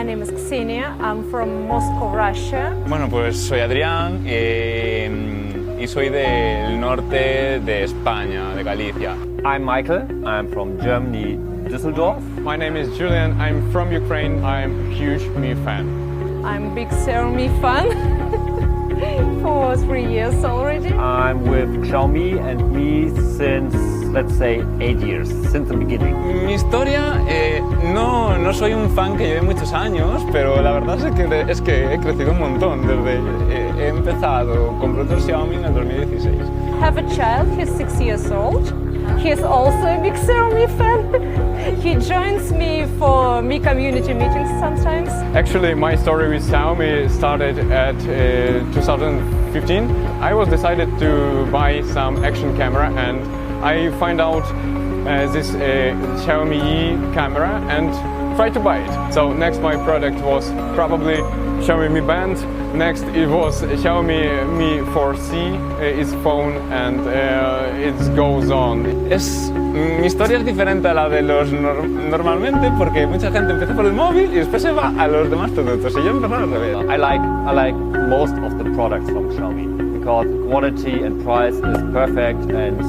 My name is Ksenia. I'm from Moscow, Russia. Bueno, pues soy Adrián y soy del norte de España, de Galicia. I'm Michael. I'm from Germany, Düsseldorf. My name is Julian. I'm from Ukraine. I'm a huge Mi fan. I'm big Xiaomi fan for 3 years already. I'm with Xiaomi and Mi since, let's say, 8 years, since the beginning. Mi historia, no soy un fan que lleve muchos años, pero la verdad es que he crecido un montón desde he empezado con productos Xiaomi en el 2016. I have a child, he's 6 years old. He's also a big Xiaomi fan. He joins me for Mi community meetings sometimes. Actually, my story with Xiaomi started at 2015. I was decided to buy some action camera and I find out this Xiaomi camera and tried to buy it. So next my product was probably Xiaomi Mi Band. Next it was Xiaomi Mi 4C, its phone, and it goes on. Mi historia es diferente a la de los normalmente porque mucha gente empieza por el móvil y después se va a los demás productos. Y yo empecé al revés. I like most of the products from Xiaomi because quality and price is perfect and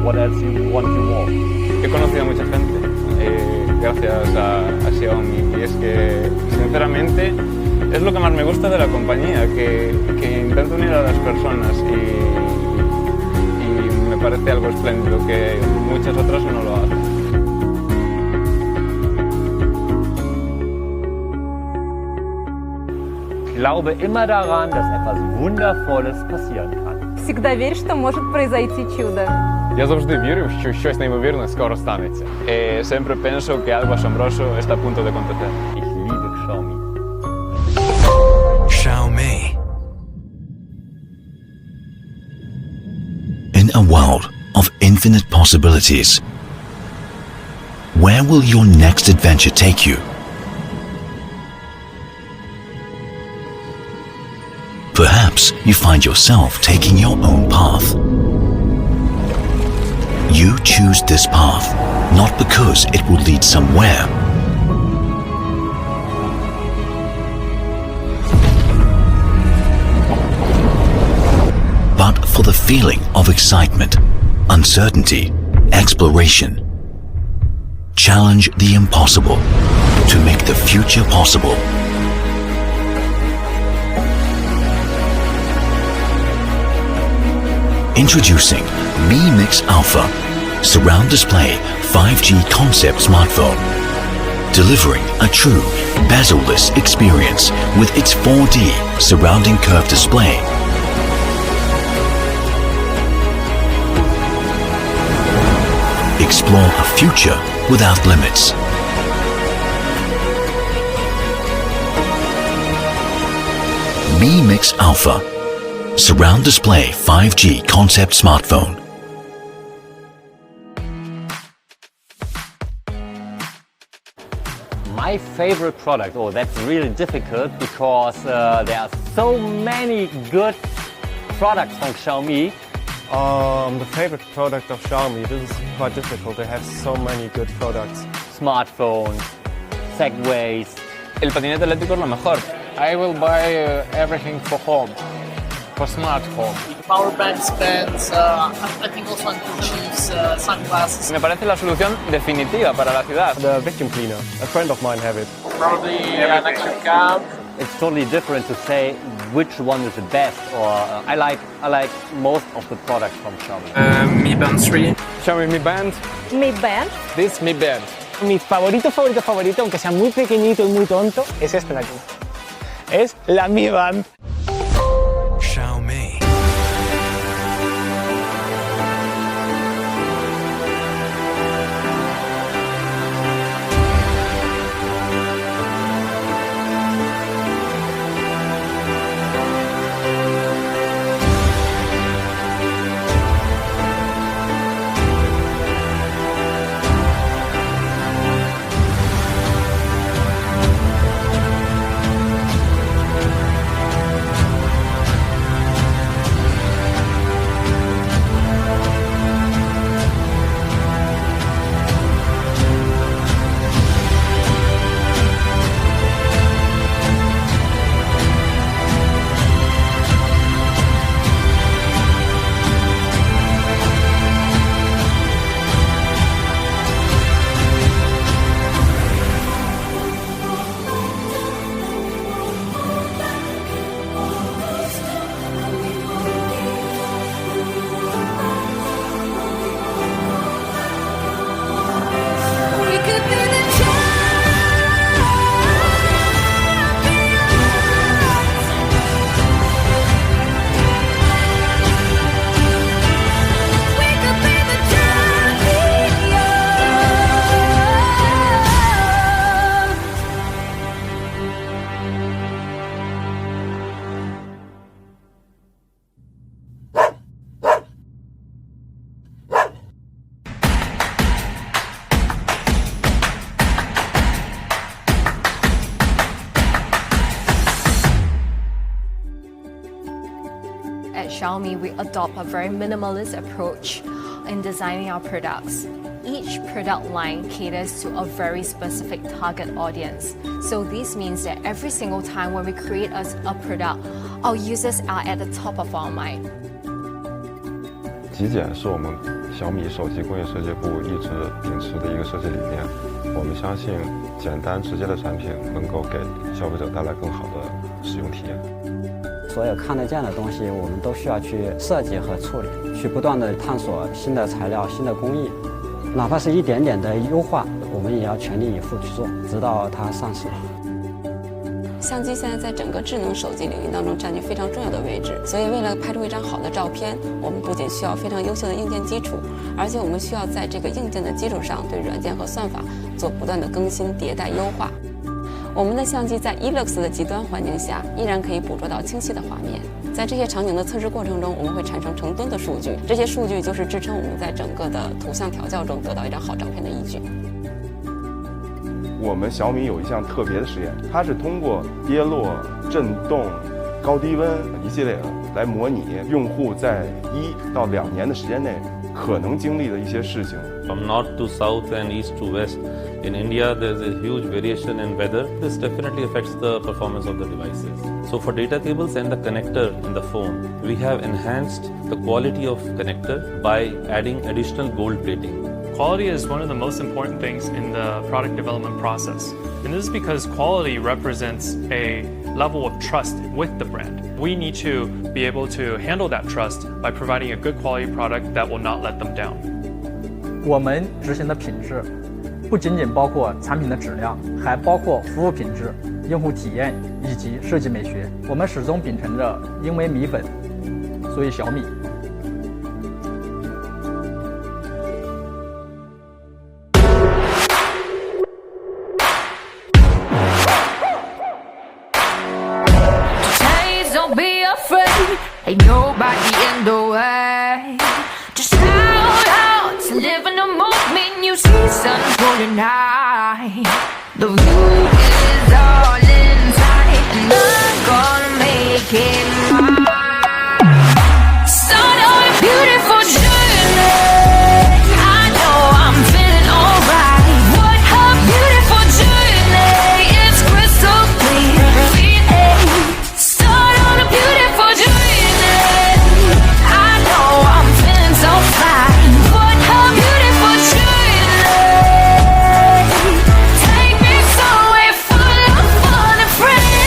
what else you want more. He conocido a mucha gente gracias a Xiaomi y es que sinceramente es lo que más me gusta de la compañía, que intenta unir a las personas y me parece algo espléndido que muchas otras no lo hacen. Glaube immer daran, dass etwas Wundervolles passieren kann. Всегда верь, что может произойти чудо. Я завжди вірив, що щось неймовірне скоро станеться. Siempre pienso que algo asombroso está a punto de acontecer. Ich liebe Xiaomi. Xiaomi. In a world of infinite possibilities, where will your next adventure take you? Perhaps you find yourself taking your own path. You choose this path, not because it will lead somewhere, but for the feeling of excitement, uncertainty, exploration. Challenge the impossible to make the future possible. Introducing Mi Mix Alpha, surround display 5G concept smartphone, delivering a true bezel-less experience with its 4D surrounding curved display. Explore a future without limits. Mi Mix Alpha, surround display 5G concept smartphone. My favorite product, that's really difficult because there are so many good products from Xiaomi. The favorite product of Xiaomi, this is quite difficult. They have so many good products. Smartphones, segways. El patinete eléctrico es lo mejor. I will buy everything for home, for smart home. Power bank stands, I think also handkerchiefs, sunglasses. Me parece la solución definitiva para la ciudad. The vacuum cleaner, a friend of mine have it. Probably an action cam. It's totally different to say which one is the best, or I like most of the products from Xiaomi. Mi Band 3. Xiaomi Mi Band. Mi Band. This Mi Band. Mi favorito, aunque sea muy pequeñito y muy tonto, es este de aquí. Es la Mi Band. Xiaomi. Xiaomi, we adopt a very minimalist approach in designing our products. Each product line caters to a very specific target audience. So this means that every single time when we create a product, our users are at the top of our mind. 极简是我们小米手机工业设计部一直秉持的一个设计理念。我们相信简单直接的产品能够给消费者带来更好的使用体验。所有看得见的东西，我们都需要去设计和处理，去不断的探索新的材料、新的工艺，哪怕是一点点的优化，我们也要全力以赴去做，直到它上市。相机现在在整个智能手机领域当中占据非常重要的位置，所以为了拍出一张好的照片，我们不仅需要非常优秀的硬件基础，而且我们需要在这个硬件的基础上对软件和算法做不断的更新、迭代、优化。我们的相机在 eLux 的极端环境下依然可以捕捉到清晰的画面。在这些场景的测试过程中，我们会产生成吨的数据，这些数据就是支撑我们在整个的图像调教中得到一张好照片的依据。我们小米有一项特别的实验，它是通过跌落、震动、高低温一系列的来模拟用户在1到2年的时间内可能经历的一些事情。From north to south and east to west, in India there's a huge variation in weather. This definitely affects the performance of the devices. So for data cables and the connector in the phone, we have enhanced the quality of connector by adding additional gold plating. Quality is one of the most important things in the product development process. And this is because quality represents a level of trust with the brand. We need to be able to handle that trust by providing a good quality product that will not let them down. 我们执行的品质不仅仅包括产品的质量，还包括服务品质、用户体验以及设计美学。我们始终秉承着因为米粉，所以小米。Don't be afraid, ain't nobody in the way. Just shout out to live in the moment. You see sun golden high. The view is all inside, and I'm gonna make it mine. Start on a beautiful journey. I know I'm feeling alright. What a beautiful journey. It's crystal clear. Beautiful journey. I know I'm feeling so fine. What a beautiful journey. Take me somewhere full of fun and free.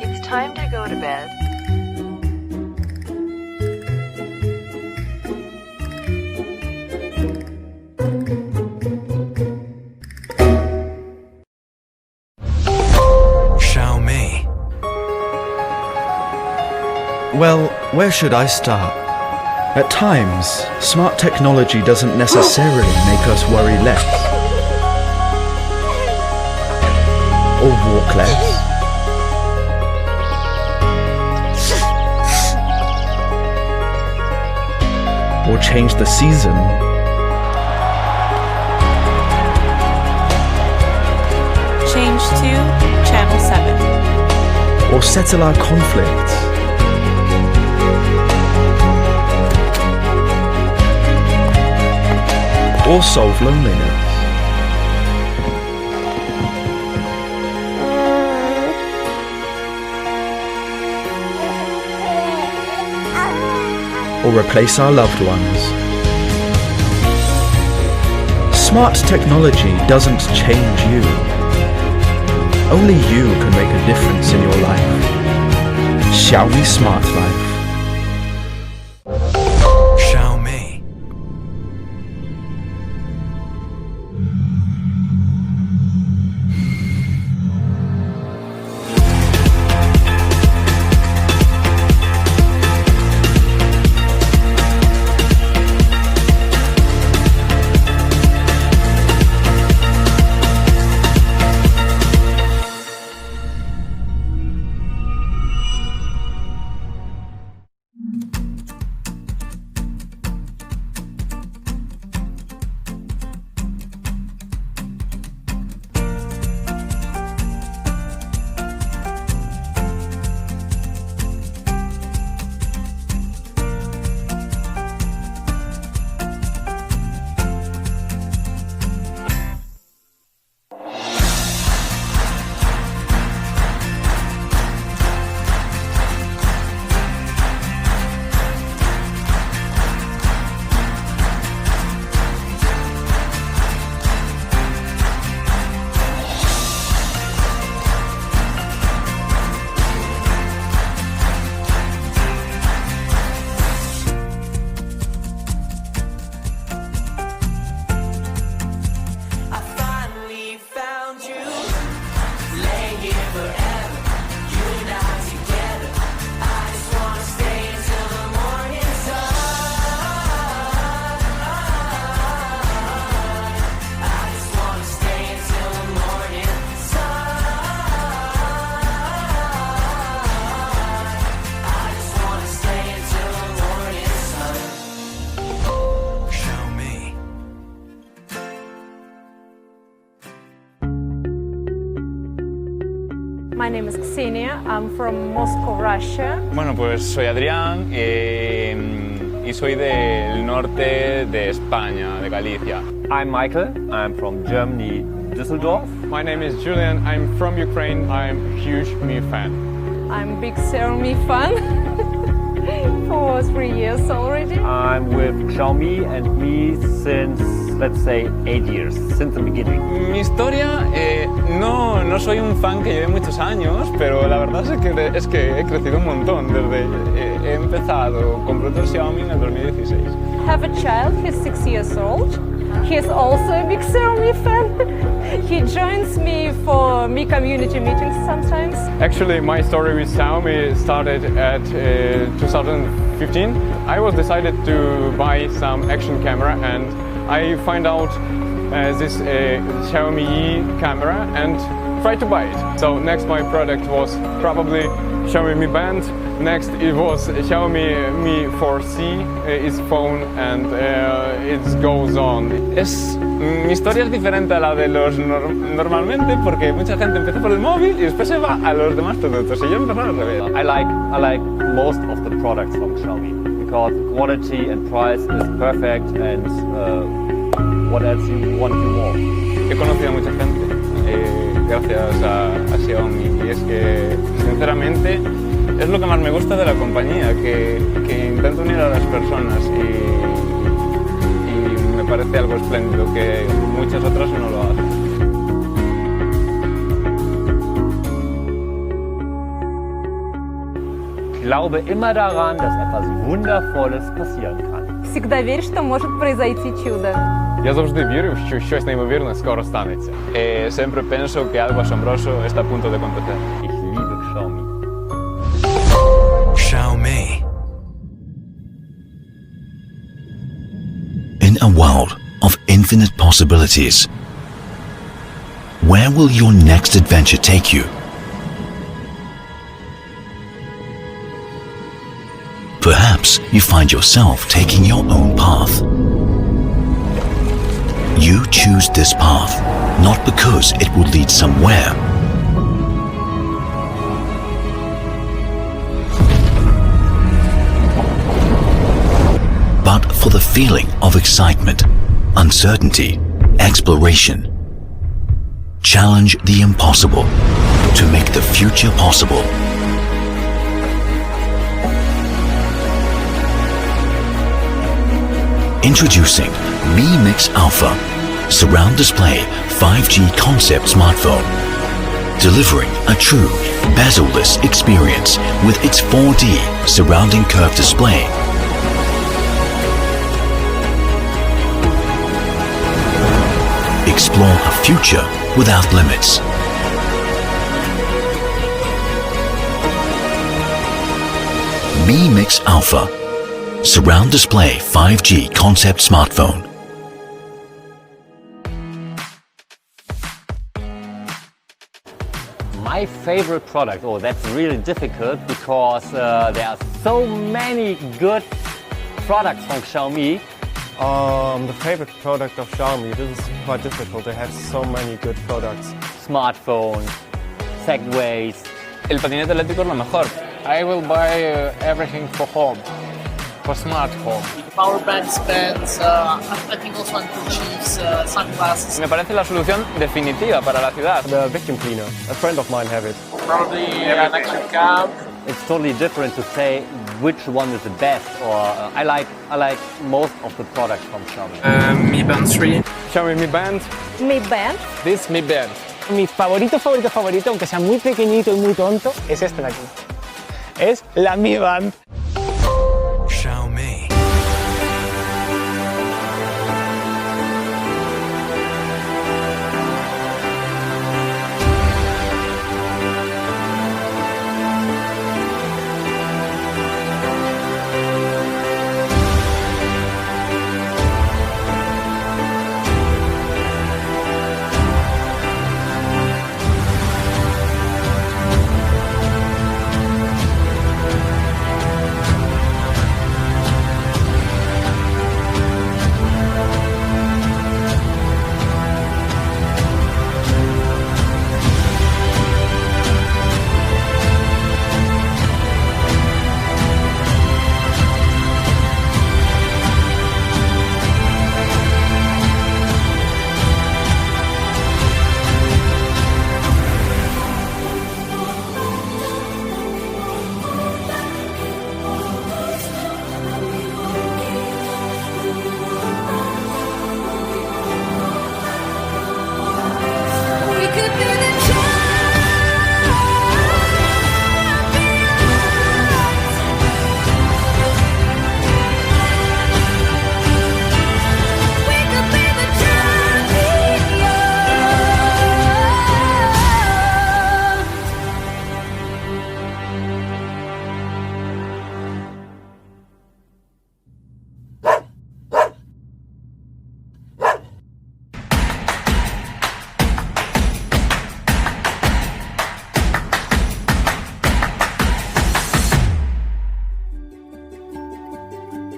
It's time to go to bed. Xiaomi. Well, where should I start? At times, smart technology doesn't necessarily make us worry less or walk less or change the season Change to Channel 7. or settle our conflicts or solve loneliness. Or replace our loved ones. Smart technology doesn't change you. Only you can make a difference in your life. Xiaomi Smart Life. Xiaomi. My name is Ksenia. I'm from Moscow, Russia. Bueno, pues soy Adrián y soy del norte de España, de Galicia. I'm Michael. I'm from Germany, Düsseldorf. My name is Julian. I'm from Ukraine. I'm a huge Mi fan. I'm a big Xiaomi fan for 3 years already. I'm with Xiaomi and Mi since, let's say, 8 years, since the beginning. Mi historia, no soy un fan que lleve muchos años, pero la verdad es que he crecido un montón desde he empezado con productos Xiaomi en el 2016. I have a child, he's 6 years old. He's also a big Xiaomi fan. He joins me for Mi community meetings sometimes. Actually, my story with Xiaomi started at 2015. I was decided to buy some action camera and I find out this Xiaomi camera and tried to buy it. So next my product was probably Xiaomi Mi Band. Next it was Xiaomi Mi 4C, its phone, and it goes on. Mi historia es diferente a la de los normalmente porque mucha gente empieza por el móvil y después se va a los demás productos y yo empecé al revés. I like most of the products from Xiaomi because quality and price is perfect, and what else you want to more? He conocido a mucha gente gracias a Xiaomi, y es que, sinceramente, es lo que más me gusta de la compañía, que intenta unir a las personas y me parece algo espléndido, que muchas otras no lo hacen. Ich glaube immer daran, dass etwas Wundervolles passieren kann. Всегда верь, что может произойти чудо. Я завжди вірив, що щось неймовірне скоро станеться. Siempre pienso que algo asombroso está a punto de acontecer. Ich liebe Xiaomi. Xiaomi. In a world of infinite possibilities, where will your next adventure take you? Perhaps you find yourself taking your own path. You choose this path, not because it will lead somewhere, but for the feeling of excitement, uncertainty, exploration. Challenge the impossible to make the future possible. Introducing Mi Mix Alpha, surround display 5G concept smartphone, delivering a true bezel-less experience with its 4D surrounding curved display. Explore a future without limits. Mi Mix Alpha, surround display 5G concept smartphone. My favorite product, that's really difficult because there are so many good products from Xiaomi. The favorite product of Xiaomi, this is quite difficult. They have so many good products. Smartphone, segways. El patinete eléctrico es lo mejor. I will buy everything for home, for smart home. Power banks, bands, I think also handkerchiefs, sunglasses. Me parece la solución definitiva para la ciudad. The vacuum cleaner, a friend of mine have it. Probably an action cam. It's totally different to say which one is the best, or I like most of the products from Xiaomi. Mi Band 3. Xiaomi Mi Band. Mi Band. This Mi Band. Mi favorito, aunque sea muy pequeñito y muy tonto, es este de aquí. Es la Mi Band. Xiaomi.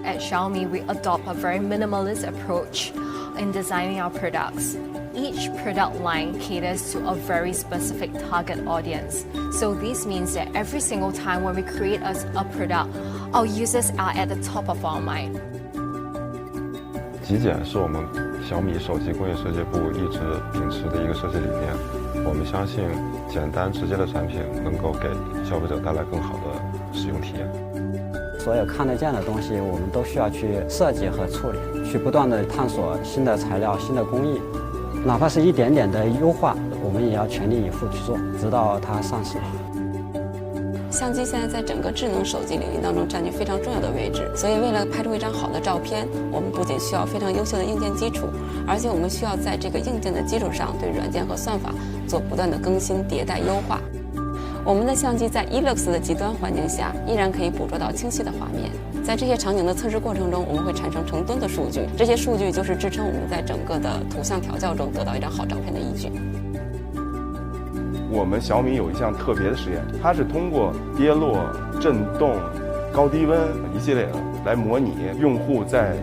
At Xiaomi, we adopt a very minimalist approach in designing our products. Each product line caters to a very specific target audience. So this means that every single time when we create a product, Our users are at the top of our mind. 极简是我们小米手机工业设计部一直秉持的一个设计理念。我们相信简单直接的产品能够给消费者带来更好的使用体验。所有看得见的东西，我们都需要去设计和处理，去不断地探索新的材料、新的工艺，哪怕是一点点的优化，我们也要全力以赴去做，直到它上市。相机现在在整个智能手机领域当中占据非常重要的位置，所以为了拍出一张好的照片，我们不仅需要非常优秀的硬件基础，而且我们需要在这个硬件的基础上对软件和算法做不断的更新、迭代、优化。我们的相机在 eLux 的极端环境下依然可以捕捉到清晰的画面。在这些场景的测试过程中，我们会产生成吨的数据，这些数据就是支撑我们在整个的图像调教中得到一张好照片的依据。我们小米有一项特别的实验，它是通过跌落、震动、高低温一系列的来模拟用户在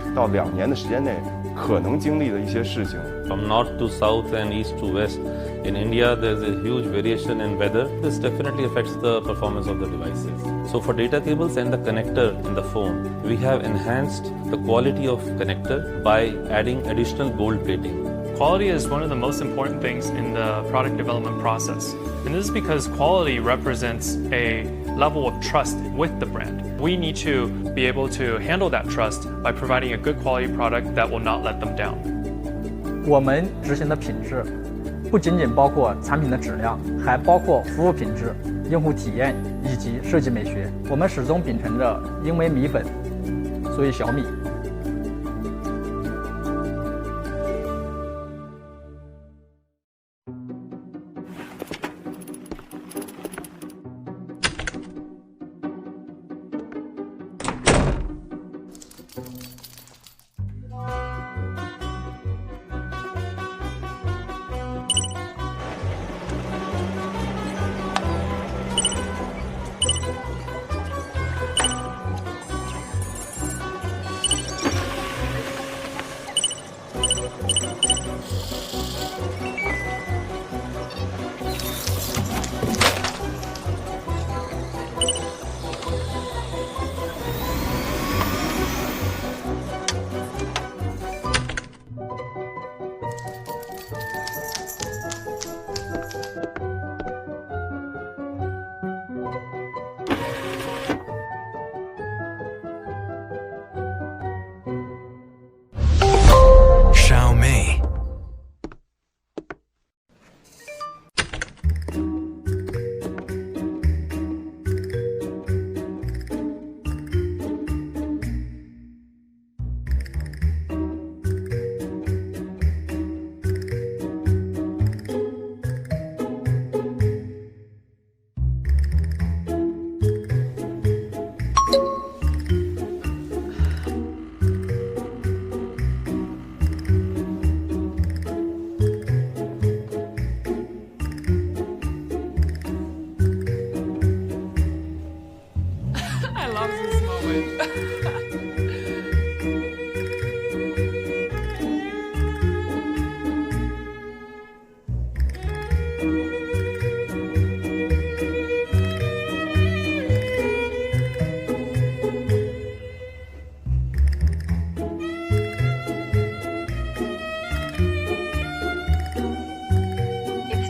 1到2年的时间内可能经历的一些事情。From north to south and east to west, in India there's a huge variation in weather. This definitely affects the performance of the devices. So for data cables and the connector in the phone, we have enhanced the quality of connector by adding additional gold plating. Quality is one of the most important things in the product development process. And this is because quality represents a level of trust with the brand. We need to be able to handle that trust by providing a good quality product that will not let them down. 我们执行的品质不仅仅包括产品的质量，还包括服务品质、用户体验以及设计美学。我们始终秉承着因为米粉，所以小米。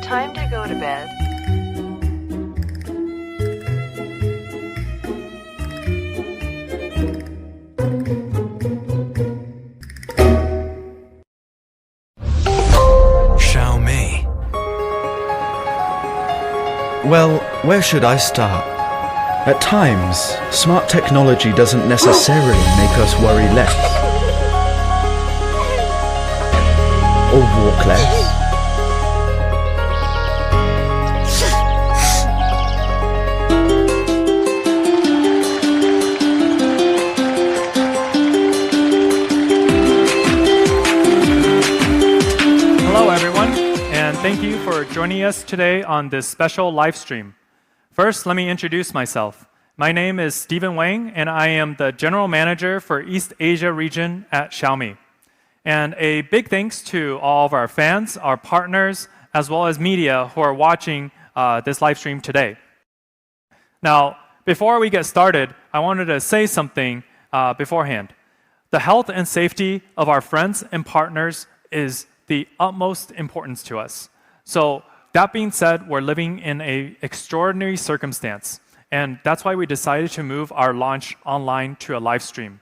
Time to go to bed. Xiaomi. Well, where should I start? At times, smart technology doesn't necessarily make us worry less or walk less. Thank you for joining us today on this special live stream. First, let me introduce myself. My name is Stephen Wang, and I am the General Manager for East Asia region at Xiaomi. And a big thanks to all of our fans, our partners, as well as media who are watching this live stream today. Now, before we get started, I wanted to say something beforehand. The health and safety of our friends and partners is the utmost importance to us. So that being said, we're living in an extraordinary circumstance. And that's why we decided to move our launch online to a live stream.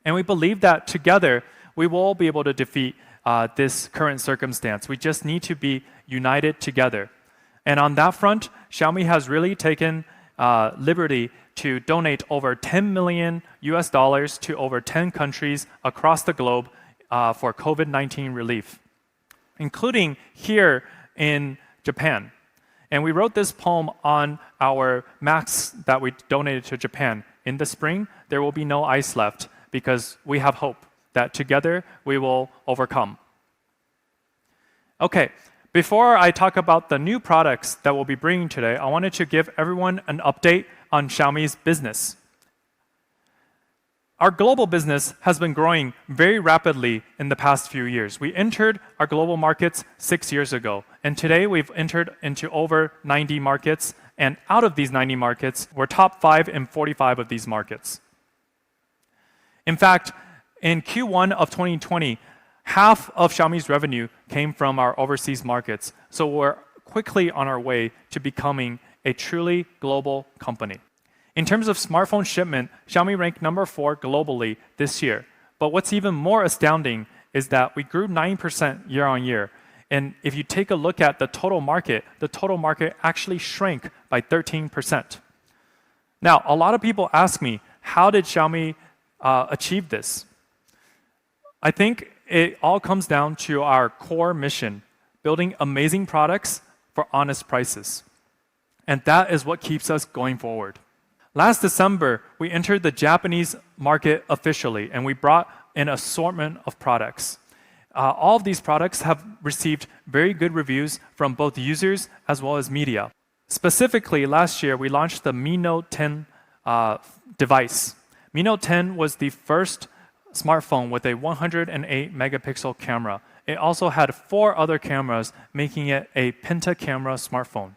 And we believe that together, we will be able to defeat this current circumstance. We just need to be united together. And on that front, Xiaomi has really taken liberty to donate over $10 million to over 10 countries across the globe for COVID-19 relief, including here in Japan. And we wrote this poem on our masks that we donated to Japan. In the spring, there will be no ice left because we have hope that together we will overcome. Okay, before I talk about the new products that we'll be bringing today, I wanted to give everyone an update on Xiaomi's business. Our global business has been growing very rapidly in the past few years. We entered our global markets 6 years ago, and today we've entered into over 90 markets, and out of these 90 markets, we're top 5 in 45 of these markets. In fact, in Q1 of 2020, half of Xiaomi's revenue came from our overseas markets, so we're quickly on our way to becoming a truly global company. In terms of smartphone shipment, Xiaomi ranked number 4 globally this year. But what's even more astounding is that we grew 9% year on year. And if you take a look at the total market actually shrank by 13%. Now, a lot of people ask me, how did Xiaomi achieve this? I think it all comes down to our core mission, building amazing products for honest prices. And that is what keeps us going forward. Last December, we entered the Japanese market officially, and we brought an assortment of products. All of these products have received very good reviews from both users as well as media. Specifically, last year, we launched the Mi Note 10 device. Mi Note 10 was the first smartphone with a 108 megapixel camera. It also had 4 other cameras, making it a penta-camera smartphone.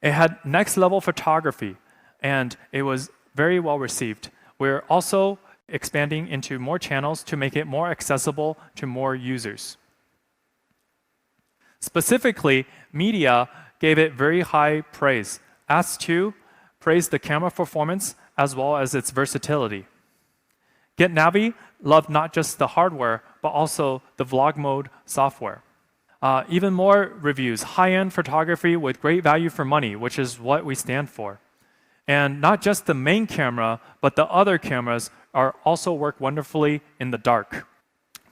It had next-level photography, and it was very well received. We're also expanding into more channels to make it more accessible to more users. Specifically, media gave it very high praise. As2 praised the camera performance as well as its versatility. GetNavi loved not just the hardware, but also the vlog mode software. Even more reviews, high-end photography with great value for money, which is what we stand for. And not just the main camera, but the other cameras also work wonderfully in the dark.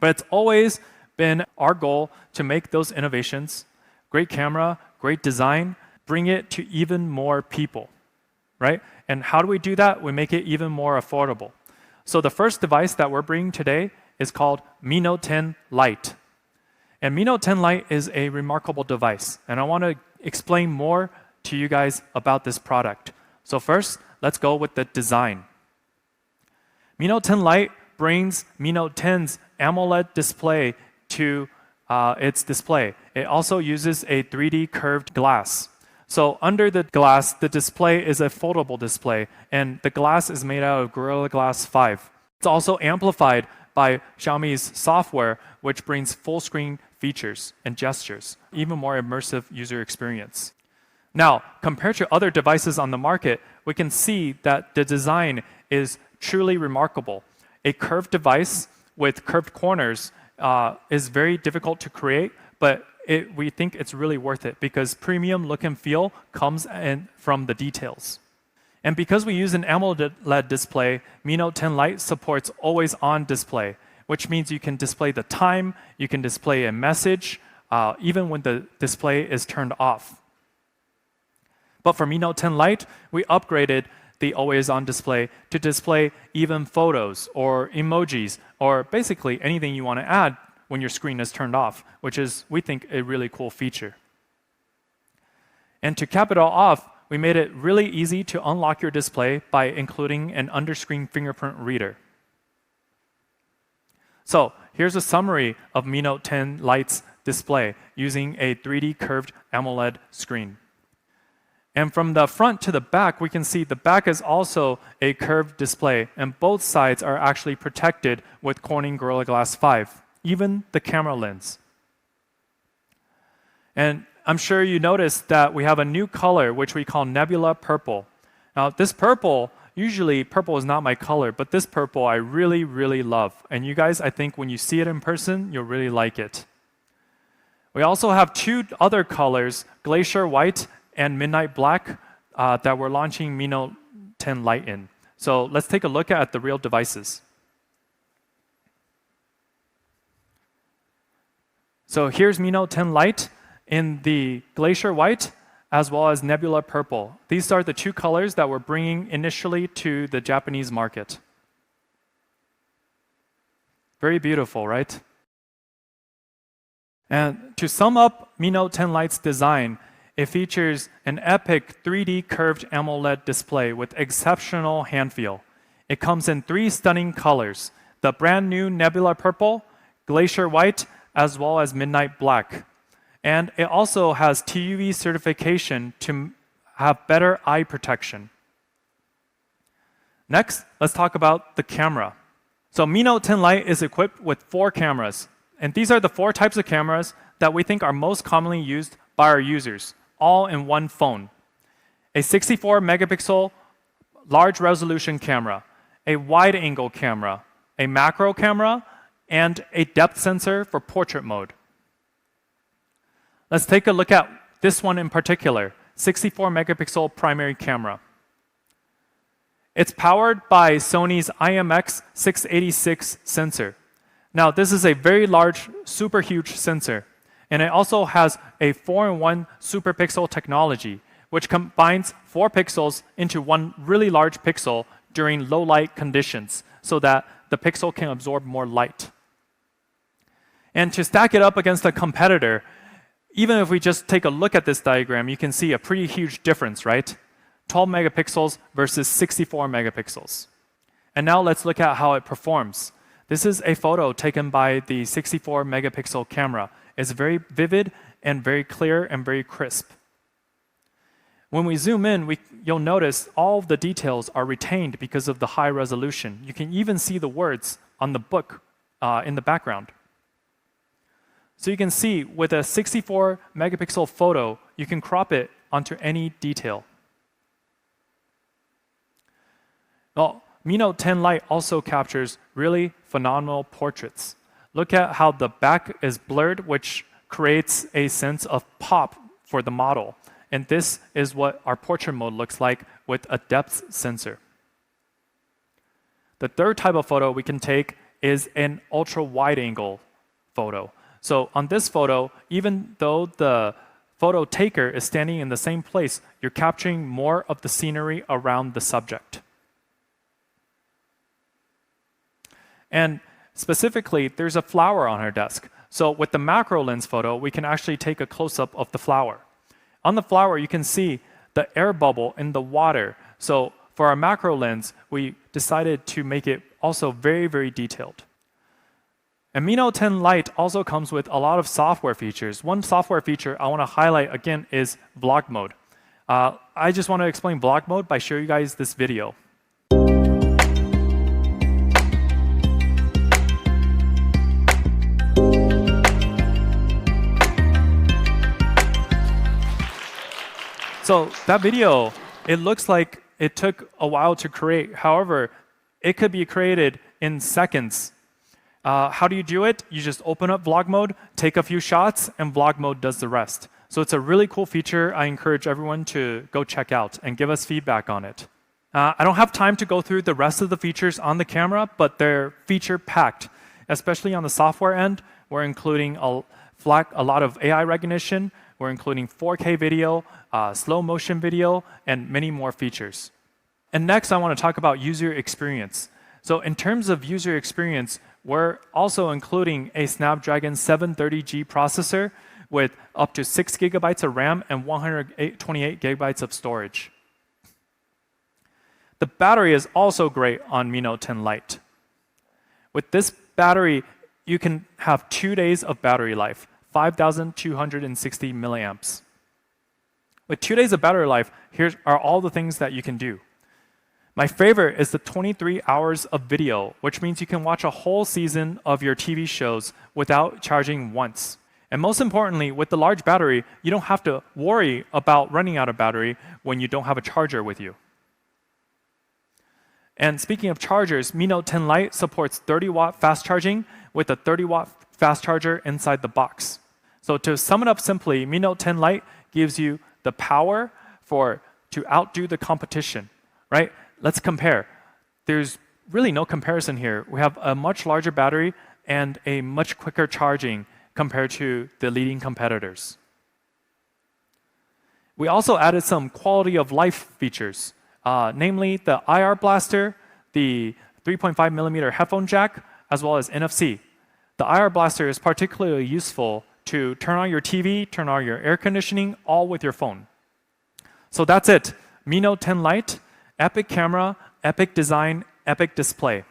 But it's always been our goal to make those innovations, great camera, great design, bring it to even more people, right? And how do we do that? We make it even more affordable. So the first device that we're bringing today is called Mi Note 10 Lite. And Mi Note 10 Lite is a remarkable device. And I want to explain more to you guys about this product. So first, let's go with the design. Mi Note 10 Lite brings Mi Note 10's AMOLED display to its display. It also uses a 3D curved glass. So under the glass, the display is a foldable display, and the glass is made out of Gorilla Glass 5. It's also amplified by Xiaomi's software, which brings full screen features and gestures, even more immersive user experience. Now, compared to other devices on the market, we can see that the design is truly remarkable. A curved device with curved corners is very difficult to create, but we think it's really worth it because premium look and feel comes in from the details. And because we use an AMOLED display, Mi Note 10 Lite supports always-on display, which means you can display the time, you can display a message, even when the display is turned off. But for Mi Note 10 Lite, we upgraded the always-on display to display even photos or emojis or basically anything you want to add when your screen is turned off, which is, we think, a really cool feature. And to cap it all off, we made it really easy to unlock your display by including an under-screen fingerprint reader. So here's a summary of Mi Note 10 Lite's display using a 3D curved AMOLED screen. And from the front to the back, we can see the back is also a curved display, and both sides are actually protected with Corning Gorilla Glass 5, even the camera lens. And I'm sure you noticed that we have a new color, which we call Nebula Purple. Now, this purple, usually purple is not my color, but this purple I really, really love. And you guys, I think when you see it in person, you'll really like it. We also have two other colors, Glacier White and Midnight Black, that we're launching Mi Note 10 Lite in. So let's take a look at the real devices. So here's Mi Note 10 Lite in the Glacier White as well as Nebula Purple. These are the two colors that we're bringing initially to the Japanese market. Very beautiful, right? And to sum up Mi Note 10 Lite's design, it features an epic 3D curved AMOLED display with exceptional hand feel. It comes in 3 stunning colors, the brand new Nebula Purple, Glacier White, as well as Midnight Black. And it also has TUV certification to have better eye protection. Next, let's talk about the camera. So Mi Note 10 Lite is equipped with 4 cameras. And these are the 4 types of cameras that we think are most commonly used by our users, all in one phone. A 64 megapixel large resolution camera, a wide angle camera, a macro camera, and a depth sensor for portrait mode. Let's take a look at this one in particular, 64 megapixel primary camera. It's powered by Sony's IMX686 sensor. Now, this is a very large, super huge sensor, and it also has a 4-in-1 super pixel technology, which combines 4 pixels into one really large pixel during low light conditions so that the pixel can absorb more light. And to stack it up against a competitor, even if we just take a look at this diagram, you can see a pretty huge difference, right? 12 megapixels versus 64 megapixels. And now let's look at how it performs. This is a photo taken by the 64 megapixel camera. It's very vivid and very clear and very crisp. When we zoom in, you'll notice all of the details are retained because of the high resolution. You can even see the words on the book in the background. So you can see with a 64 megapixel photo, you can crop it onto any detail. Well, Mi Note 10 Lite also captures really phenomenal portraits. Look at how the back is blurred, which creates a sense of pop for the model. And this is what our portrait mode looks like with a depth sensor. The third type of photo we can take is an ultra-wide angle photo. So on this photo, even though the photo taker is standing in the same place, you're capturing more of the scenery around the subject. And specifically, there's a flower on her desk. So with the macro lens photo, we can actually take a close-up of the flower. On the flower, you can see the air bubble in the water. So for our macro lens, we decided to make it also very, very detailed. And Mi Note 10 Lite also comes with a lot of software features. One software feature I want to highlight again is vlog mode. I just want to explain vlog mode by showing you guys this video. So that video, it looks like it took a while to create. However, it could be created in seconds. How do you do it? You just open up vlog mode, take a few shots, and vlog mode does the rest. So it's a really cool feature I encourage everyone to go check out and give us feedback on it. I don't have time to go through the rest of the features on the camera, but they're feature-packed. Especially on the software end, we're including a lot of AI recognition, we're including 4K video, slow motion video, and many more features. And next, I want to talk about user experience. So in terms of user experience, we're also including a Snapdragon 730G processor with up to 6 gigabytes of RAM and 128 gigabytes of storage. The battery is also great on Mi Note 10 Lite. With this battery, you can have 2 days of battery life, 5,260 milliamps. With 2 days of battery life, here are all the things that you can do. My favorite is the 23 hours of video, which means you can watch a whole season of your TV shows without charging once. And most importantly, with the large battery, you don't have to worry about running out of battery when you don't have a charger with you. And speaking of chargers, Mi Note 10 Lite supports 30-watt fast charging with a 30-watt fast charger inside the box. So to sum it up simply, Mi Note 10 Lite gives you the power to outdo the competition, right? Let's compare. There's really no comparison here. We have a much larger battery and a much quicker charging compared to the leading competitors. We also added some quality of life features, namely the IR blaster, the 3.5mm headphone jack, as well as NFC. The IR blaster is particularly useful to turn on your TV, turn on your air conditioning, all with your phone. So that's it. Mi Note 10 Lite, epic camera, epic design, epic display.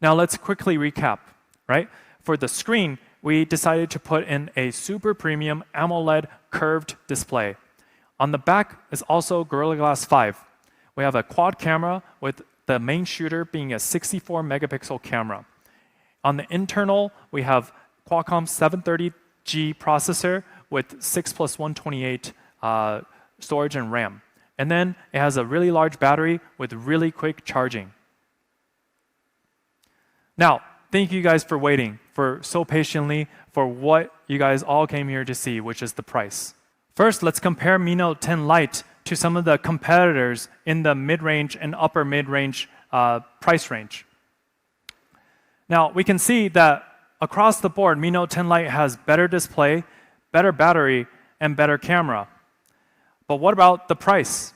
Now let's quickly recap, right? For the screen, we decided to put in a super premium AMOLED curved display. On the back is also Gorilla Glass 5. We have a quad camera with the main shooter being a 64 megapixel camera. On the internal, we have Qualcomm 730G processor with 6+128 storage and RAM. And then it has a really large battery with really quick charging. Now, thank you guys for waiting so patiently for what you guys all came here to see, which is the price. First, let's compare Mi Note 10 Lite to some of the competitors in the mid-range and upper mid-range price range. Now, we can see that across the board, Mi Note 10 Lite has better display, better battery, and better camera. But what about the price?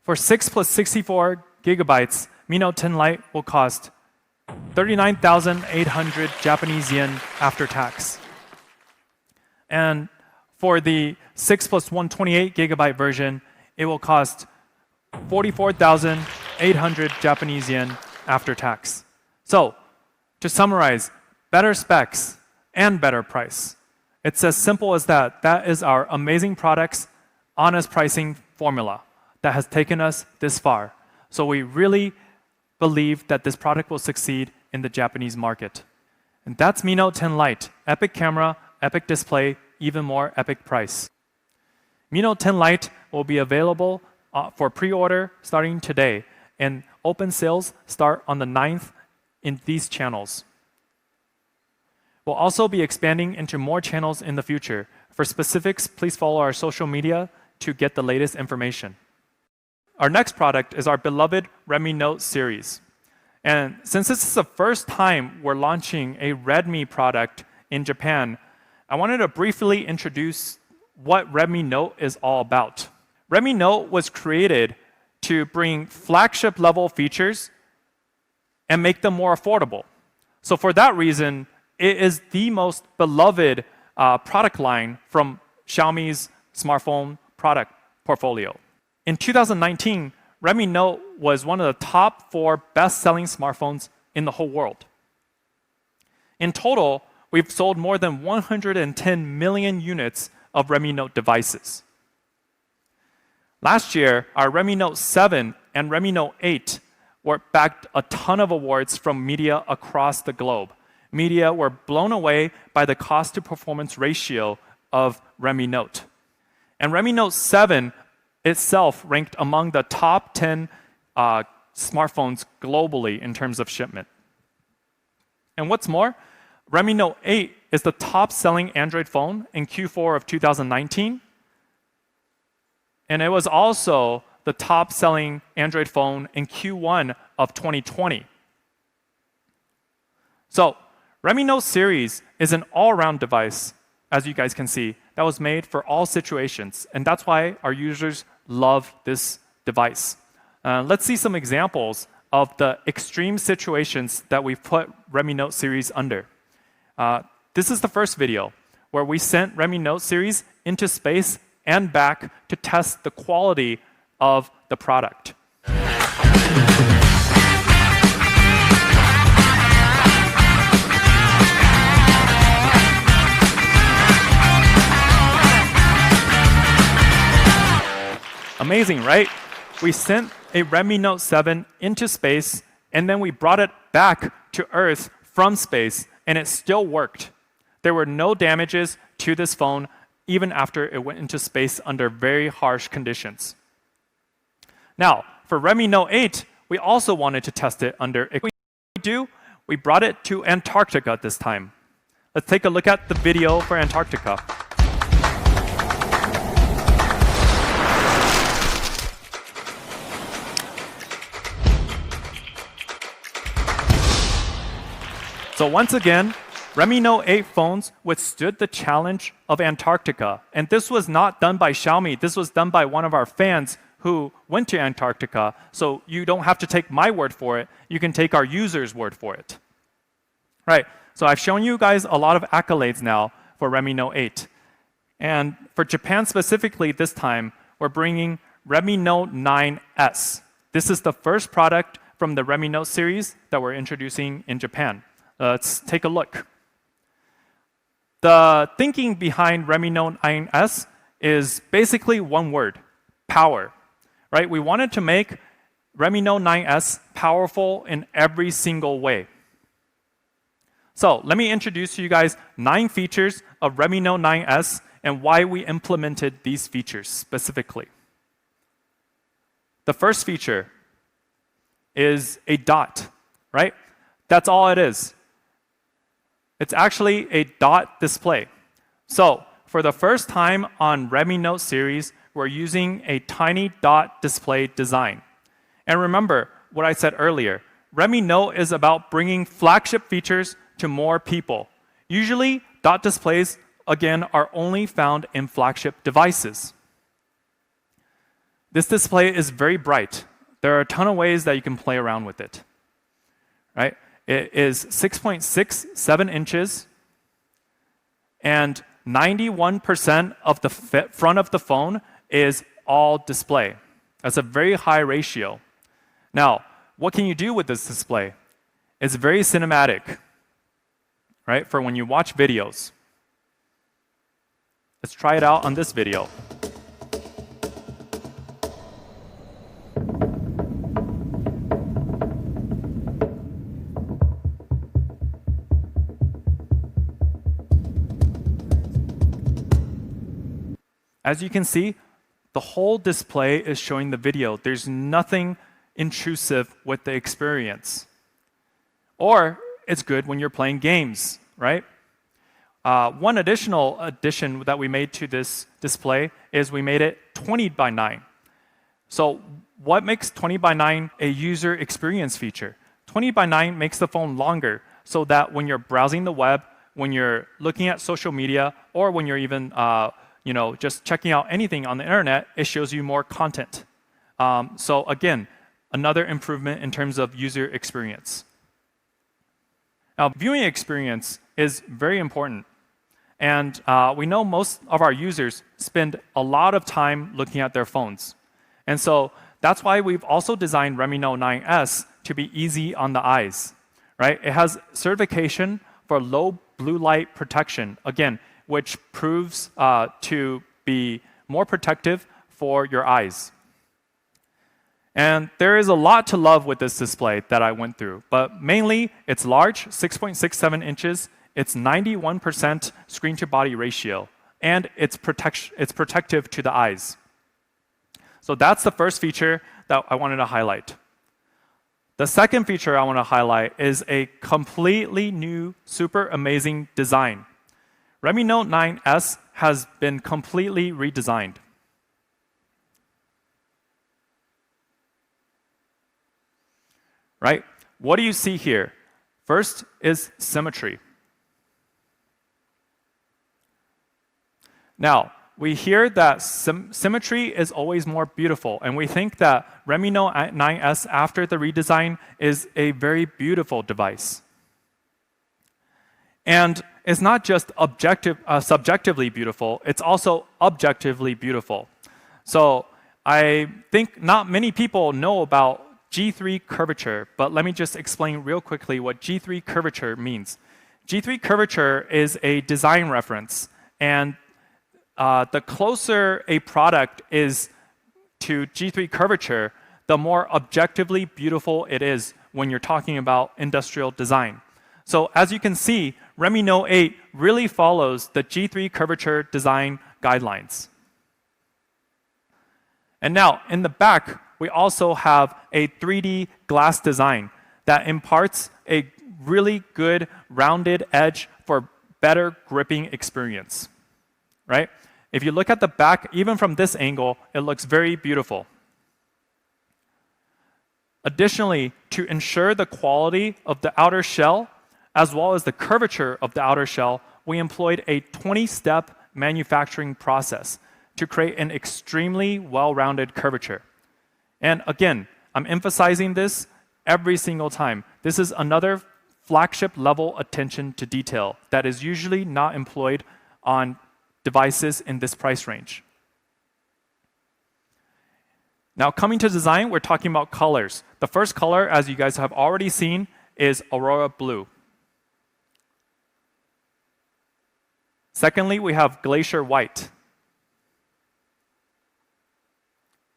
For 6+64 gigabytes, Mi Note 10 Lite will cost 39,800 Japanese yen after tax. And for the 6+128 gigabyte version, it will cost 44,800 Japanese yen after tax. So, to summarize, better specs and better price. It's as simple as that. That is our amazing products, honest pricing formula that has taken us this far. So we really believe that this product will succeed in the Japanese market. And that's Mi Note 10 Lite. Epic camera, epic display, even more epic price. Mi Note 10 Lite will be available for pre-order starting today, and open sales start on the 9th in these channels. We'll also be expanding into more channels in the future. For specifics, please follow our social media to get the latest information. Our next product is our beloved Redmi Note series. And since this is the first time we're launching a Redmi product in Japan, I wanted to briefly introduce what Redmi Note is all about. Redmi Note was created to bring flagship level features and make them more affordable. So for that reason, it is the most beloved product line from Xiaomi's smartphone product portfolio. In 2019, Redmi Note was one of the top 4 best-selling smartphones in the whole world. In total, we've sold more than 110 million units of Redmi Note devices. Last year, our Redmi Note 7 and Redmi Note 8 bagged a ton of awards from media across the globe. Media were blown away by the cost-to-performance ratio of Redmi Note. And Redmi Note 7 itself ranked among the top 10 smartphones globally in terms of shipment. And what's more, Redmi Note 8 is the top-selling Android phone in Q4 of 2019. And it was also the top-selling Android phone in Q1 of 2020. So, Redmi Note series is an all-around device, as you guys can see, that was made for all situations. And that's why our users love this device. Let's see some examples of the extreme situations that we've put Redmi Note series under. This is the first video where we sent Redmi Note series into space and back to test the quality of the product. Amazing, right? We sent a Redmi Note 7 into space, and then we brought it back to Earth from space, and it still worked. There were no damages to this phone, even after it went into space under very harsh conditions. Now, for Redmi Note 8, we also wanted to test it under. We brought it to Antarctica this time. Let's take a look at the video for Antarctica. So once again, Redmi Note 8 phones withstood the challenge of Antarctica. And this was not done by Xiaomi. This was done by one of our fans who went to Antarctica. So you don't have to take my word for it. You can take our users' word for it. Right. So I've shown you guys a lot of accolades now for Redmi Note 8. And for Japan specifically this time, we're bringing Redmi Note 9S. This is the first product from the Redmi Note series that we're introducing in Japan. Let's take a look. The thinking behind Redmi Note 9S is basically one word: power. Right? We wanted to make Redmi Note 9S powerful in every single way. So let me introduce to you guys 9 features of Redmi Note 9S and why we implemented these features specifically. The first feature is a dot, right? That's all it is. It's actually a dot display. So for the first time on Redmi Note series, we're using a tiny dot display design. And remember what I said earlier, Redmi Note is about bringing flagship features to more people. Usually, dot displays, again, are only found in flagship devices. This display is very bright. There are a ton of ways that you can play around with it. Right? It is 6.67 inches, and 91% of the front of the phone is all display. That's a very high ratio. Now, what can you do with this display? It's very cinematic, right, for when you watch videos. Let's try it out on this video. As you can see, the whole display is showing the video. There's nothing intrusive with the experience. Or it's good when you're playing games, right? One additional addition that we made to this display is we made it 20:9. So what makes 20:9 a user experience feature? 20:9 makes the phone longer so that when you're browsing the web, when you're looking at social media, or when you're even just checking out anything on the internet, it shows you more content. So again, another improvement in terms of user experience. Now, viewing experience is very important. And we know most of our users spend a lot of time looking at their phones. And so that's why we've also designed Redmi Note 9S to be easy on the eyes. Right? It has certification for low blue light protection, again, which proves to be more protective for your eyes. And there is a lot to love with this display that I went through, but mainly it's large, 6.67 inches, it's 91% screen-to-body ratio, and it's protective to the eyes. So that's the first feature that I wanted to highlight. The second feature I want to highlight is a completely new, super amazing design. Redmi Note 9S has been completely redesigned. Right? What do you see here? First is symmetry. Now, we hear that symmetry is always more beautiful, and we think that Redmi Note 9S after the redesign is a very beautiful device. And it's not just subjectively beautiful, it's also objectively beautiful. So I think not many people know about G3 curvature, but let me just explain real quickly what G3 curvature means. G3 curvature is a design reference, and the closer a product is to G3 curvature, the more objectively beautiful it is when you're talking about industrial design. So as you can see, Remy Note 8 really follows the G3 curvature design guidelines. And now, in the back, we also have a 3D glass design that imparts a really good rounded edge for better gripping experience, right? If you look at the back, even from this angle, it looks very beautiful. Additionally, to ensure the quality of the outer shell, as well as the curvature of the outer shell, we employed a 20-step manufacturing process to create an extremely well-rounded curvature. And again, I'm emphasizing this every single time. This is another flagship level attention to detail that is usually not employed on devices in this price range. Now, coming to design, we're talking about colors. The first color, as you guys have already seen, is Aurora Blue. Secondly, we have Glacier White.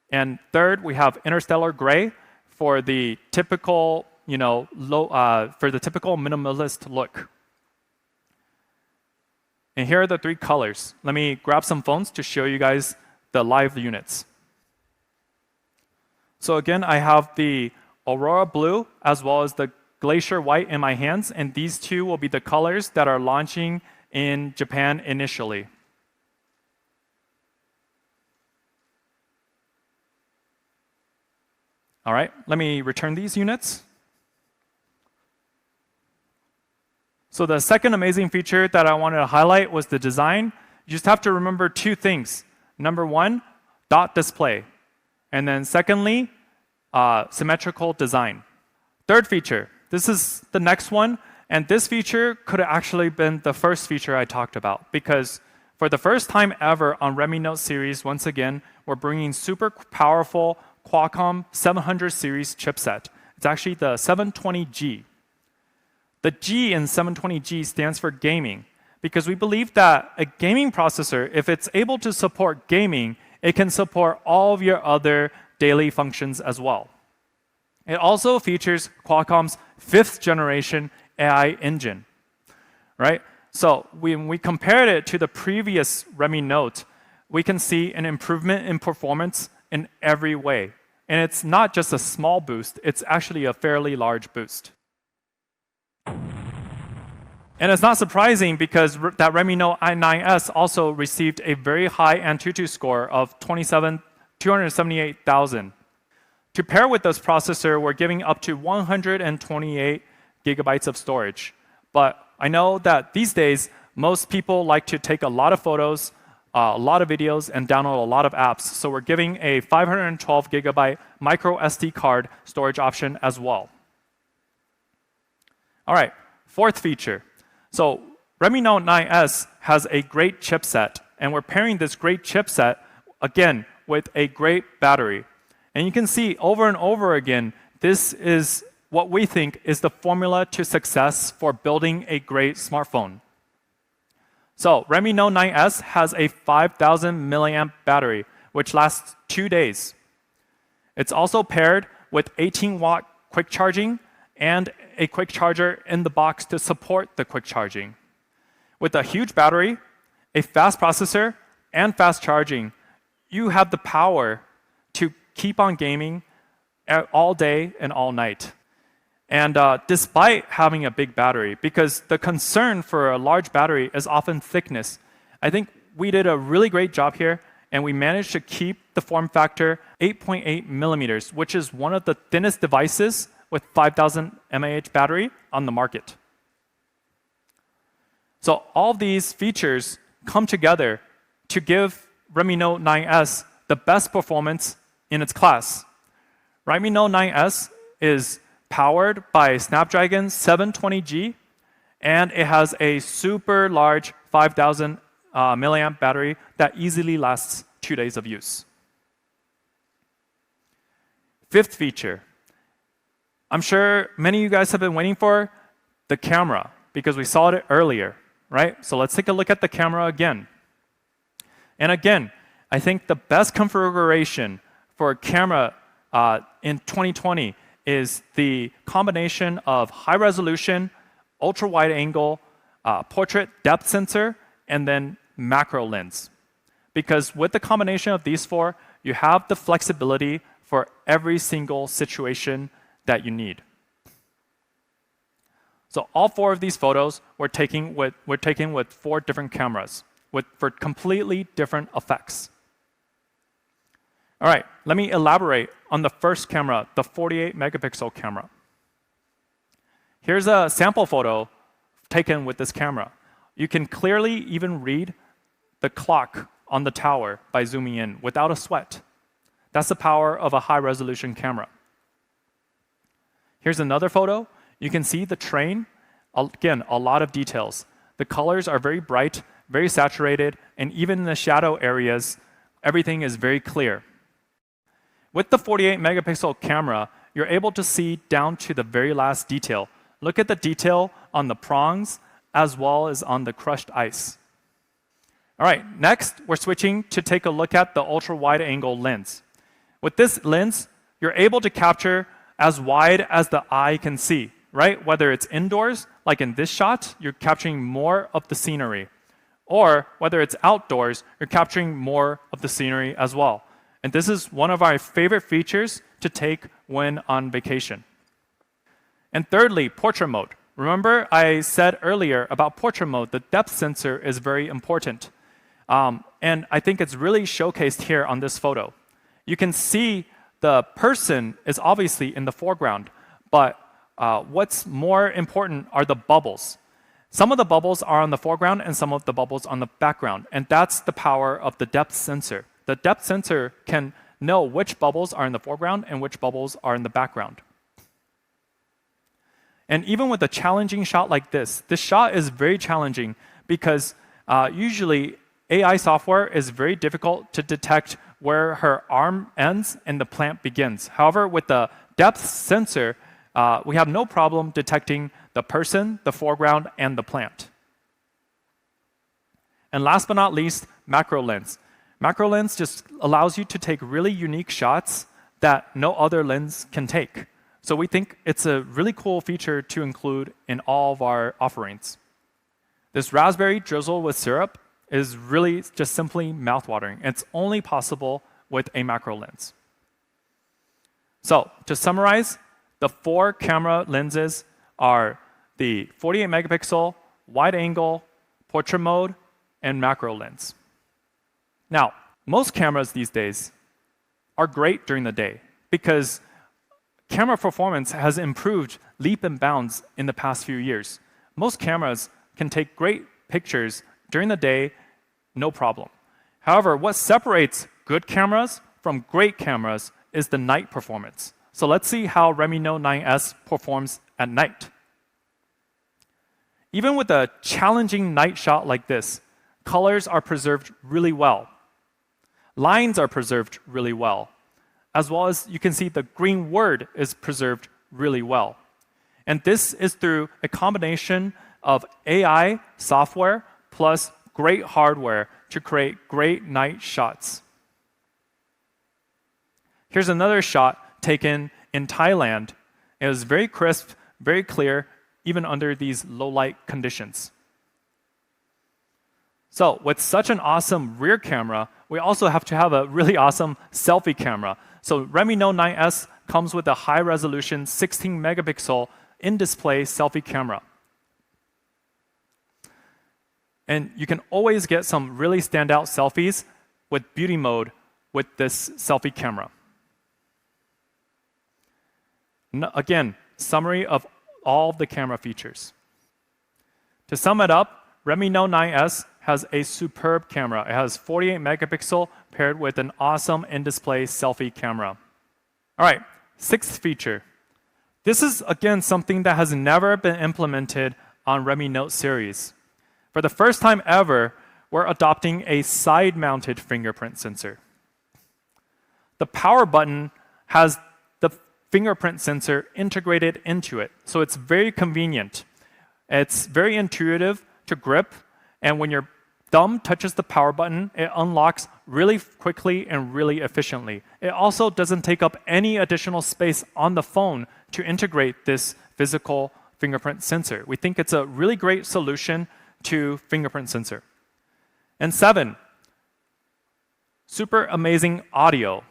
And third, we have Interstellar Gray for the typical, for the typical minimalist look. And here are the three colors. Let me grab some phones to show you guys the live units. So again, I have the Aurora Blue as well as the Glacier White in my hands, and these two will be the colors that are launching in Japan initially. All right, let me return these units. So the second amazing feature that I wanted to highlight was the design. You just have to remember two things. Number one, dot display. And then secondly, symmetrical design. Third feature, this is the next one. And this feature could have actually been the first feature I talked about, because for the first time ever on Remy Note series, once again, we're bringing super powerful Qualcomm 700 series chipset. It's actually the 720G. The G in 720G stands for gaming, because we believe that a gaming processor, if it's able to support gaming, it can support all of your other daily functions as well. It also features Qualcomm's 5th generation AI engine, right? So when we compared it to the previous Remy Note, we can see an improvement in performance in every way. And it's not just a small boost, it's actually a fairly large boost. And it's not surprising because that Remy Note 9S also received a very high Antutu score of 278,000. To pair with this processor, we're giving up to 128 gigabytes of storage. But I know that these days, most people like to take a lot of photos, a lot of videos, and download a lot of apps. So we're giving a 512 gigabyte micro SD card storage option as well. All right, fourth feature. So Remy Note 9S has a great chipset, and we're pairing this great chipset, again, with a great battery. And you can see over and over again, this is what we think is the formula to success for building a great smartphone. So Remy Note 9S has a 5,000 milliamp battery, which lasts 2 days. It's also paired with 18-watt quick charging and a quick charger in the box to support the quick charging. With a huge battery, a fast processor, and fast charging, you have the power to keep on gaming all day and all night. And despite having a big battery, because the concern for a large battery is often thickness, I think we did a really great job here, and we managed to keep the form factor 8.8 millimeters, which is one of the thinnest devices with 5,000 mAh battery on the market. So all these features come together to give Remy Note 9S the best performance in its class. Remy Note 9S is powered by Snapdragon 720G, and it has a super large 5,000 milliamp battery that easily lasts 2 days of use. Fifth feature. I'm sure many of you guys have been waiting for the camera because we saw it earlier, right? So let's take a look at the camera again. And again, I think the best configuration for a camera in 2020 is the combination of high resolution, ultra wide angle, portrait depth sensor, and then macro lens. Because with the combination of these four, you have the flexibility for every single situation that you need. So all four of these photos were taken with 4 different cameras for completely different effects. All right, let me elaborate on the first camera, the 48 megapixel camera. Here's a sample photo taken with this camera. You can clearly even read the clock on the tower by zooming in without a sweat. That's the power of a high-resolution camera. Here's another photo. You can see the train. Again, a lot of details. The colors are very bright, very saturated, and even in the shadow areas, everything is very clear. With the 48 megapixel camera, you're able to see down to the very last detail. Look at the detail on the prongs as well as on the crushed ice. All right, next, we're switching to take a look at the ultra-wide angle lens. With this lens, you're able to capture as wide as the eye can see, right? Whether it's indoors, like in this shot, you're capturing more of the scenery. Or whether it's outdoors, you're capturing more of the scenery as well. And this is one of our favorite features to take when on vacation. And thirdly, portrait mode. Remember I said earlier about portrait mode, the depth sensor is very important. And I think it's really showcased here on this photo. You can see the person is obviously in the foreground, but what's more important are the bubbles. Some of the bubbles are on the foreground and some of the bubbles on the background, and that's the power of the depth sensor. The depth sensor can know which bubbles are in the foreground and which bubbles are in the background. And even with a challenging shot like this shot is very challenging because usually AI software is very difficult to detect where her arm ends and the plant begins. However, with the depth sensor, we have no problem detecting the person, the foreground, and the plant. And last but not least, macro lens. Macro lens just allows you to take really unique shots that no other lens can take. So we think it's a really cool feature to include in all of our offerings. This raspberry drizzle with syrup is really just simply mouthwatering. It's only possible with a macro lens. So to summarize, the 4 camera lenses are the 48 megapixel, wide angle, portrait mode, and macro lens. Now, most cameras these days are great during the day because camera performance has improved leap and bounds in the past few years. Most cameras can take great pictures during the day, no problem. However, what separates good cameras from great cameras is the night performance. So let's see how Redmi Note 9S performs at night. Even with a challenging night shot like this, colors are preserved really well. Lines are preserved really well. As well as you can see the green word is preserved really well. And this is through a combination of AI software plus great hardware to create great night shots. Here's another shot taken in Thailand. It was very crisp, very clear, even under these low light conditions. So with such an awesome rear camera, we also have to have a really awesome selfie camera. So Redmi Note 9S comes with a high-resolution 16 megapixel in-display selfie camera. And you can always get some really standout selfies with beauty mode with this selfie camera. Again, summary of all of the camera features. To sum it up, Redmi Note 9S has a superb camera. It has 48 megapixel paired with an awesome in-display selfie camera. All right, 6th feature. This is, again, something that has never been implemented on Redmi Note series. For the first time ever, we're adopting a side-mounted fingerprint sensor. The power button has the fingerprint sensor integrated into it, so it's very convenient. It's very intuitive to grip, and when you're thumb touches the power button, it unlocks really quickly and really efficiently. It also doesn't take up any additional space on the phone to integrate this physical fingerprint sensor. We think it's a really great solution to fingerprint sensor. And 7, super amazing audio,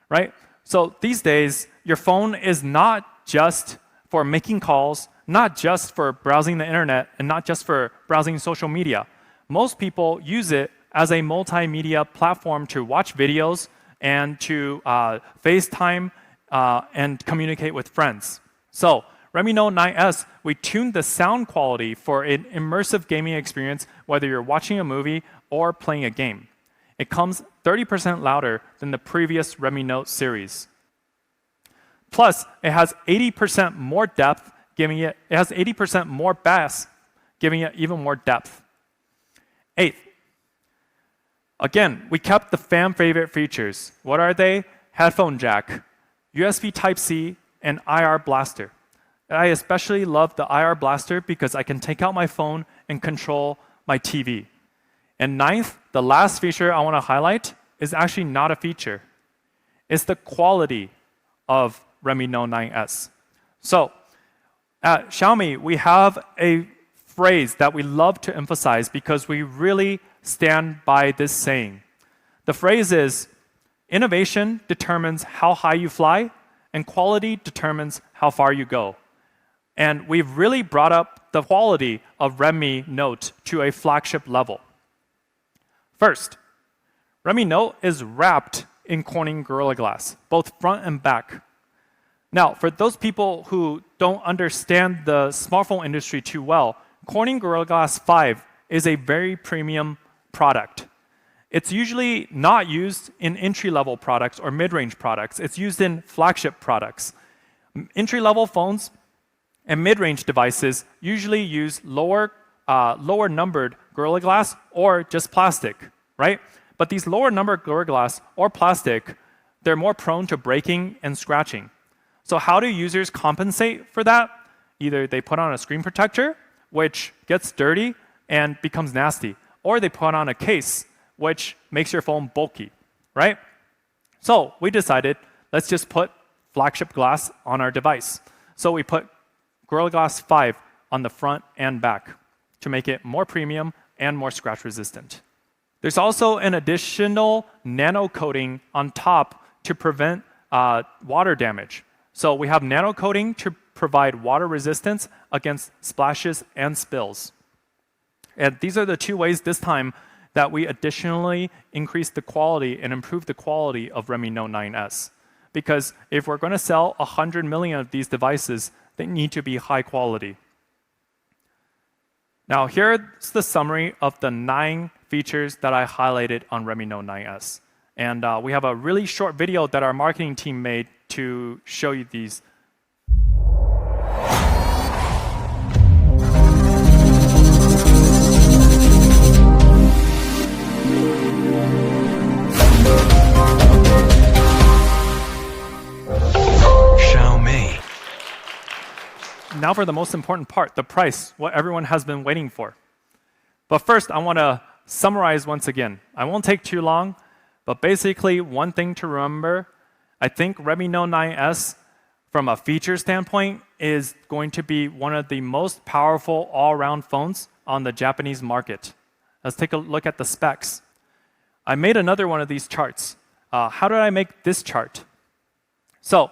right? So these days, your phone is not just for making calls, not just for browsing the internet, and not just for browsing social media. Most people use it as a multimedia platform to watch videos and to FaceTime and communicate with friends. So Redmi Note 9S, we tuned the sound quality for an immersive gaming experience, whether you're watching a movie or playing a game. It comes 30% louder than the previous Redmi Note series. Plus, it has 80% more depth, it has 80% more bass, giving it even more depth. 8th, again, we kept the fan favorite features. What are they? Headphone jack, USB Type-C, and IR blaster. I especially love the IR blaster because I can take out my phone and control my TV. And 9th, the last feature I want to highlight is actually not a feature. It's the quality of Redmi Note 9S. So, at Xiaomi, we have a phrase that we love to emphasize because we really stand by this saying. The phrase is, innovation determines how high you fly, and quality determines how far you go. And we've really brought up the quality of Redmi Note to a flagship level. First, Redmi Note is wrapped in Corning Gorilla Glass, both front and back. Now, for those people who don't understand the smartphone industry too well, Corning Gorilla Glass 5 is a very premium product. It's usually not used in entry-level products or mid-range products. It's used in flagship products. Entry-level phones and mid-range devices usually use lower numbered Gorilla Glass or just plastic, right? But these lower numbered Gorilla Glass or plastic, they're more prone to breaking and scratching. So how do users compensate for that? Either they put on a screen protector, which gets dirty and becomes nasty, or they put on a case, which makes your phone bulky, right? So we decided, let's just put flagship glass on our device. So we put Gorilla Glass 5 on the front and back to make it more premium and more scratch resistant. There's also an additional nano coating on top to prevent water damage. So we have nano coating to provide water resistance against splashes and spills. And these are the 2 ways this time that we additionally increase the quality and improve the quality of Redmi Note 9S. Because if we're going to sell 100 million of these devices, they need to be high quality. Now here's the summary of the 9 features that I highlighted on Redmi Note 9S. And we have a really short video that our marketing team made to show you these. Xiaomi. Now for the most important part, the price, what everyone has been waiting for. But first, I want to summarize once again. I won't take too long, but basically one thing to remember, I think Redmi Note 9S, from a feature standpoint, is going to be one of the most powerful all-around phones on the Japanese market. Let's take a look at the specs. I made another one of these charts. How did I make this chart? So,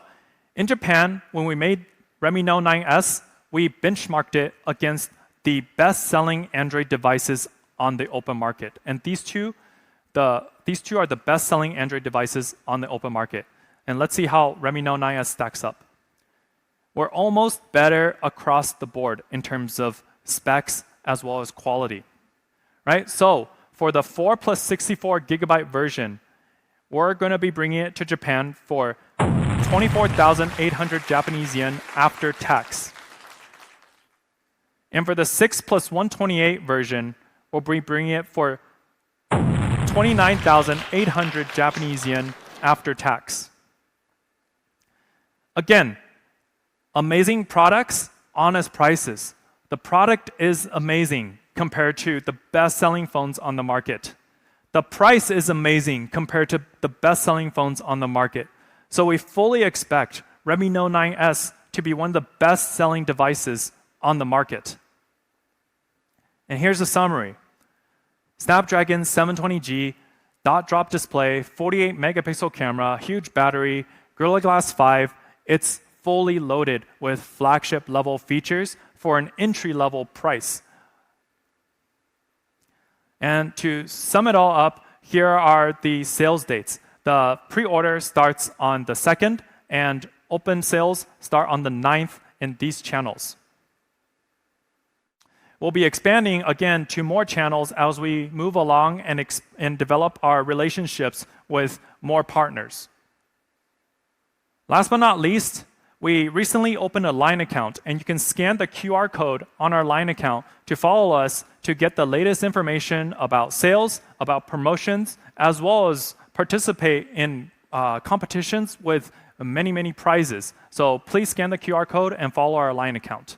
in Japan, when we made Redmi Note 9S, we benchmarked it against the best-selling Android devices on the open market. And these two are the best-selling Android devices on the open market. And let's see how Redmi Note 9S stacks up. We're almost better across the board in terms of specs as well as quality, right? So for the 4 plus 64 gigabyte version, we're going to be bringing it to Japan for 24,800 Japanese yen after tax. And for the 6 plus 128 version, we'll be bringing it for 29,800 Japanese yen after tax. Again, amazing products, honest prices. The product is amazing. compared to the best-selling phones on the market. The price is amazing compared to the best-selling phones on the market. So we fully expect Redmi Note 9S to be one of the best-selling devices on the market. And here's a summary. Snapdragon 720G, dot-drop display, 48-megapixel camera, huge battery, Gorilla Glass 5. It's fully loaded with flagship-level features for an entry-level price. And to sum it all up, here are the sales dates. The pre-order starts on the 2nd, and open sales start on the 9th in these channels. We'll be expanding again to more channels as we move along and develop our relationships with more partners. Last but not least, we recently opened a Line account, and you can scan the QR code on our Line account to follow us to get the latest information about sales, about promotions, as well as participate in competitions with many, many prizes. So please scan the QR code and follow our Line account.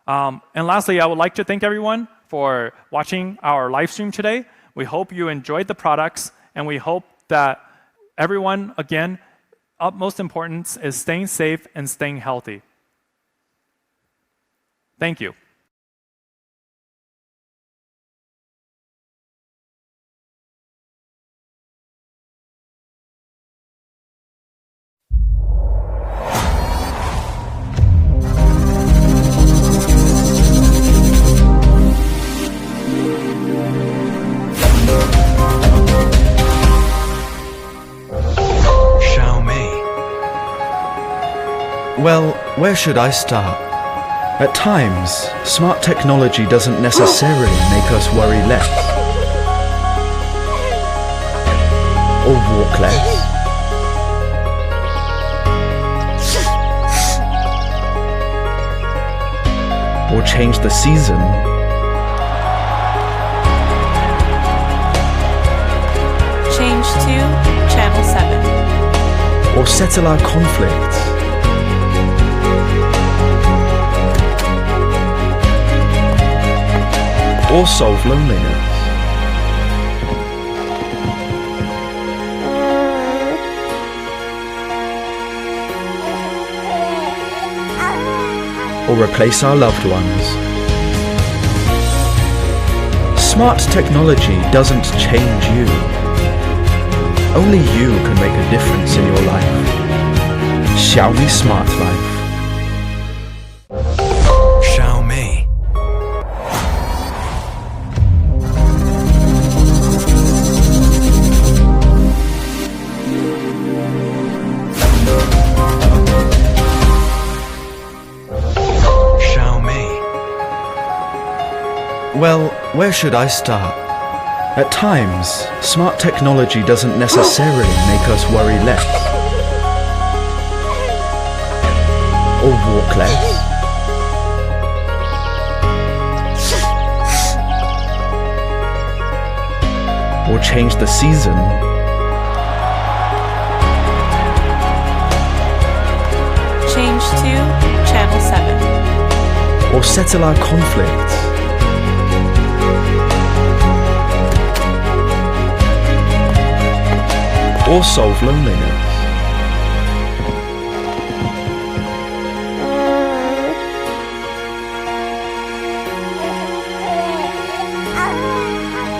And lastly, I would like to thank everyone for watching our live stream today. We hope you enjoyed the products, and we hope that everyone, again, utmost importance is staying safe and staying healthy. Thank you. Well, where should I start? At times, smart technology doesn't necessarily make us worry less or walk less or change the season Change to Channel 7. or settle our conflicts or solve loneliness. Or replace our loved ones. Smart technology doesn't change you. Only you can make a difference in your life. Xiaomi Smart Life. Well, where should I start? At times, smart technology doesn't necessarily make us worry less or walk less or change the season Change to Channel 7. or settle our conflicts or solve loneliness.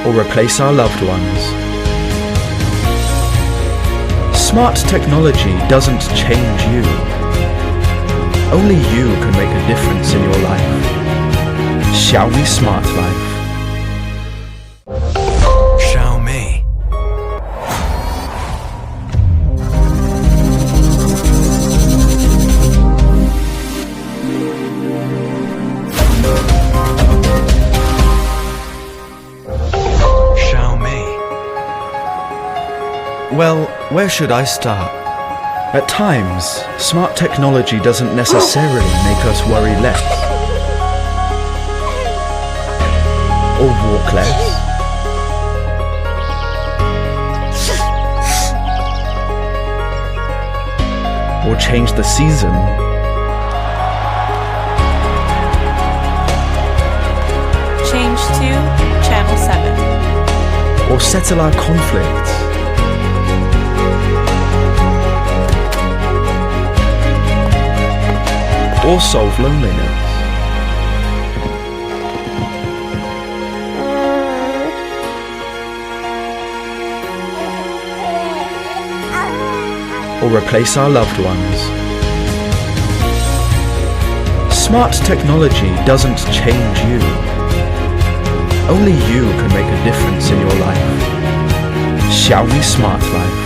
Or replace our loved ones. Smart technology doesn't change you. Only you can make a difference in your life. Xiaomi Smart Life. Well, where should I start? At times, smart technology doesn't necessarily make us worry less or walk less or change the season Change to Channel 7. Or settle our conflicts. Or solve loneliness. Or replace our loved ones. Smart technology doesn't change you. Only you can make a difference in your life. Xiaomi Smart Life.